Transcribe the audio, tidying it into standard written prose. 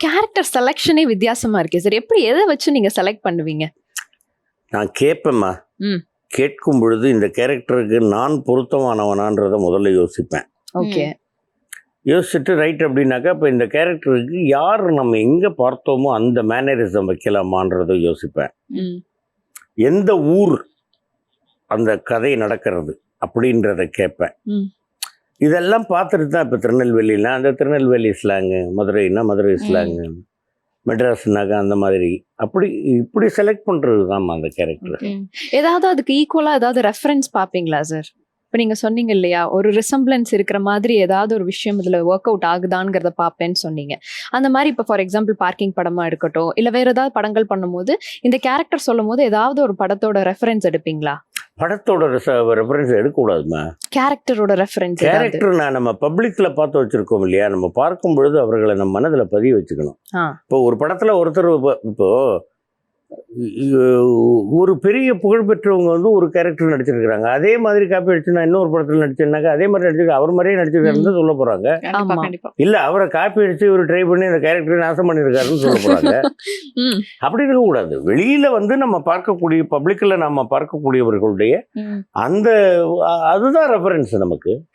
Character செலெக்ஷனே வித்தியாசமா இருக்கு sir. எப்படி எதை வச்சு நீங்க செலக்ட் பண்ணுவீங்க? நான் கேட்பேம்மா. கேட்கும் பொழுது இந்த கேரக்டருக்கு நான் பொருத்தமானவனான்றதை முதல்ல யோசிப்பேன். ஓகே. யோசிச்சுட்டு ரைட் அப்படின்னாக்கா இப்போ இந்த கேரக்டருக்கு யார் நம்ம எங்கே பார்த்தோமோ அந்த மேனரிசம் வைக்கலாமான்றதை யோசிப்பேன். எந்த ஊர் அந்த கதை நடக்கிறது அப்படின்றத கேட்பேன். இதெல்லாம் பார்த்துட்டு தான் இப்போ திருநெல்வேலினா அந்த திருநெல்வேலி ஸ்லாங்கு, மதுரைனா மதுரை ஸ்லாங்கு, மெட்ராஸ்னாக்கா அந்த மாதிரி அப்படி இப்படி செலக்ட் பண்ணுறது தான்மா அந்த கேரக்டர். ஏதாவது அதுக்கு ஈக்குவலாக ஏதாவது ரெஃபரன்ஸ் பார்ப்பீங்களா சார்? இப்போ நீங்கள் சொன்னீங்க இல்லையா, ஒரு ரிசம்பிளன்ஸ் இருக்கிற மாதிரி ஏதாவது ஒரு விஷயம் இதில் ஒர்க் அவுட் ஆகுதாங்கிறத பார்ப்பேன்னு சொன்னீங்க. அந்த மாதிரி இப்போ ஃபார் எக்ஸாம்பிள் பார்க்கிங் படமாக இருக்கட்டும், இல்லை வேறு ஏதாவது படங்கள் பண்ணும்போது இந்த கேரக்டர் சொல்லும் போது ஏதாவது ஒரு படத்தோட ரெஃபரன்ஸ் எடுப்பீங்களா? படத்தோட ரெஃபரன்ஸ் எடுக்கக்கூடாதுமா. கேரக்டரோட ரெஃபரன்ஸ். கேரக்டர் நான் நம்ம பப்ளிக்கில் பார்த்து வச்சுருக்கோம் இல்லையா, நம்ம பார்க்கும் பொழுது அவர்களை நம்ம மனதில் பதிய வச்சுக்கணும். இப்போ ஒரு படத்தில் ஒருத்தர் இப்போ ஒரு பெரிய புகழ்பெற்றவங்க வந்து ஒரு கேரக்டர் நடிச்சிருக்கிறாங்க, அதே மாதிரி காப்பி அடிச்சு நான் இன்னொரு படத்தில் நடிச்சேன்னாக்கா அதே மாதிரி நடிச்சிருக்க அவர் மாதிரியே நடிச்சிருக்காருன்னு சொல்ல போகிறாங்க. இல்லை அவரை காப்பி அடிச்சு ஒரு ட்ரை பண்ணி அந்த கேரக்டரை நாசம் பண்ணியிருக்காருன்னு சொல்ல போகிறாங்க. அப்படி இருக்கக்கூடாது. வெளியில் வந்து நம்ம பார்க்கக்கூடிய பப்ளிக்கில் நம்ம பார்க்கக்கூடியவர்களுடைய அந்த அதுதான் ரெஃபரன்ஸ் நமக்கு.